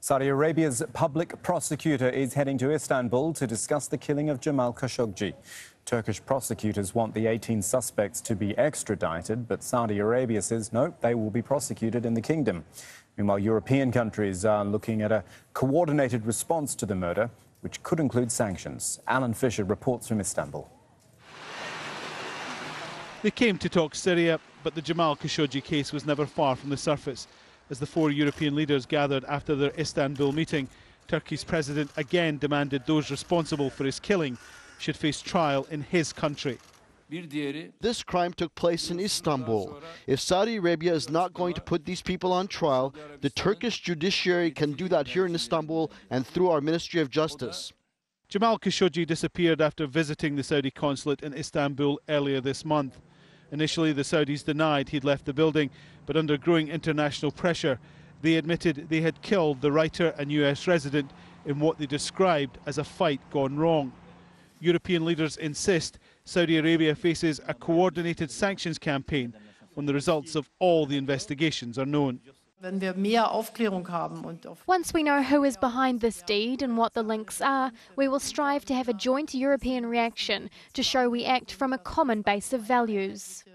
Saudi Arabia's public prosecutor is heading to Istanbul to discuss the killing of Jamal Khashoggi. Turkish prosecutors want the 18 suspects to be extradited, but Saudi Arabia says no, they will be prosecuted in the kingdom. Meanwhile, European countries are looking at a coordinated response to the murder, which could include sanctions. Alan Fisher reports from Istanbul. They came to talk Syria, but the Jamal Khashoggi case was never far from the surface. As the four European leaders gathered after their Istanbul meeting, Turkey's president again demanded those responsible for his killing should face trial in his country. This crime took place in Istanbul. If Saudi Arabia is not going to put these people on trial, the Turkish judiciary can do that here in Istanbul and through our Ministry of Justice. Jamal Khashoggi disappeared after visiting the Saudi consulate in Istanbul earlier this month. Initially, the Saudis denied he'd left the building, but under growing international pressure, they admitted they had killed the writer and US resident in what they described as a fight gone wrong. European leaders insist Saudi Arabia faces a coordinated sanctions campaign when the results of all the investigations are known. Once we know who is behind this deed and what the links are, we will strive to have a joint European reaction to show we act from a common base of values.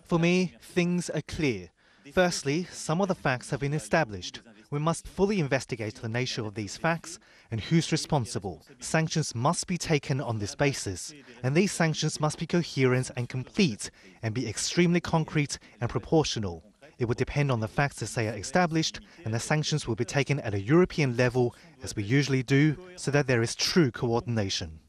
For me, things are clear. Firstly, some of the facts have been established. We must fully investigate the nature of these facts and who's responsible. Sanctions must be taken on this basis, and these sanctions must be coherent and complete and be extremely concrete and proportional. It will depend on the facts as they are established, and the sanctions will be taken at a European level, as we usually do, so that there is true coordination.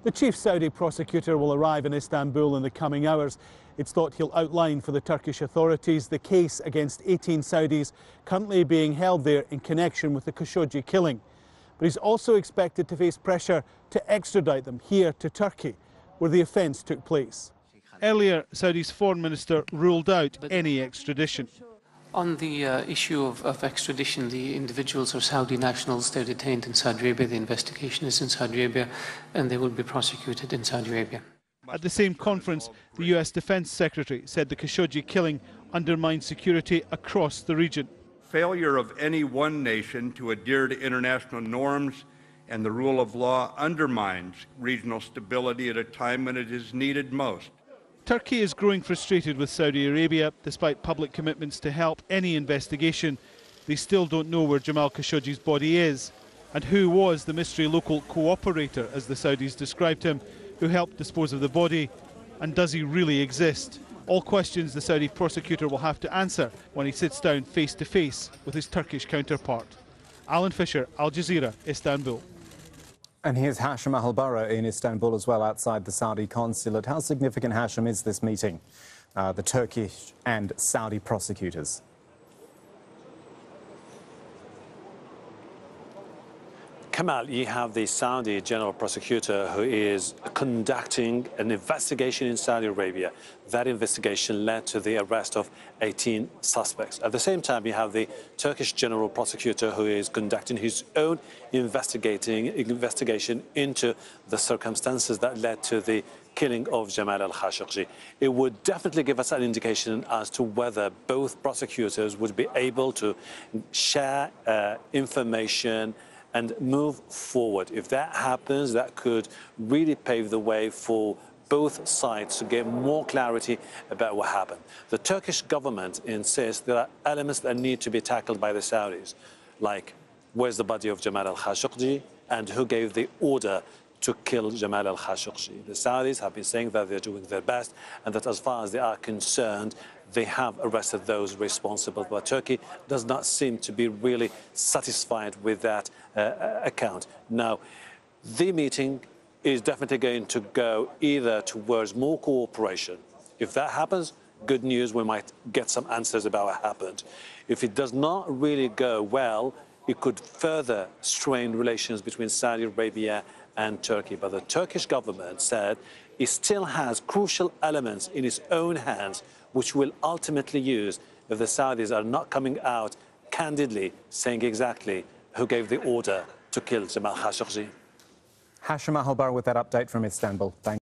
The chief Saudi prosecutor will arrive in Istanbul in the coming hours. It's thought he'll outline for the Turkish authorities the case against 18 Saudis currently being held there in connection with the Khashoggi killing. But he's also expected to face pressure to extradite them here to Turkey, where the offence took place. Earlier, Saudi's foreign minister ruled out any extradition. On the issue of extradition, the individuals are Saudi nationals. They're detained in Saudi Arabia. The investigation is in Saudi Arabia, and they will be prosecuted in Saudi Arabia. At the same conference, the US Defense Secretary said the Khashoggi killing undermined security across the region. Failure of any one nation to adhere to international norms and the rule of law undermines regional stability at a time when it is needed most. Turkey is growing frustrated with Saudi Arabia. Despite public commitments to help any investigation, they still don't know where Jamal Khashoggi's body is and who was the mystery local cooperator, as the Saudis described him, who helped dispose of the body, and does he really exist? All questions the Saudi prosecutor will have to answer when he sits down face to face with his Turkish counterpart. Alan Fisher, Al Jazeera, Istanbul. And here's Hashim Al-Bara in Istanbul as well, outside the Saudi consulate. How significant, Hashim, is this meeting, the Turkish and Saudi prosecutors? Kamal, you have the Saudi general prosecutor who is conducting an investigation in Saudi Arabia. That investigation led to the arrest of 18 suspects. At the same time, you have the Turkish general prosecutor who is conducting his own investigation into the circumstances that led to the killing of Jamal al-Khashoggi. It would definitely give us an indication as to whether both prosecutors would be able to share information and move forward. If that happens, that could really pave the way for both sides to get more clarity about what happened. The Turkish government insists there are elements that need to be tackled by the Saudis, like where's the body of Jamal al-Khashoggi and who gave the order to kill Jamal al-Khashoggi. The Saudis have been saying that they're doing their best and that as far as they are concerned, they have arrested those responsible, but Turkey does not seem to be really satisfied with that account. Now, the meeting is definitely going to go either towards more cooperation. If that happens, good news, we might get some answers about what happened. If it does not really go well, it could further strain relations between Saudi Arabia and Turkey. But the Turkish government said it still has crucial elements in its own hands which will ultimately use if the Saudis are not coming out candidly saying exactly who gave the order to kill Jamal Khashoggi. Hashim Al-Bara with that update from Istanbul. Thank you.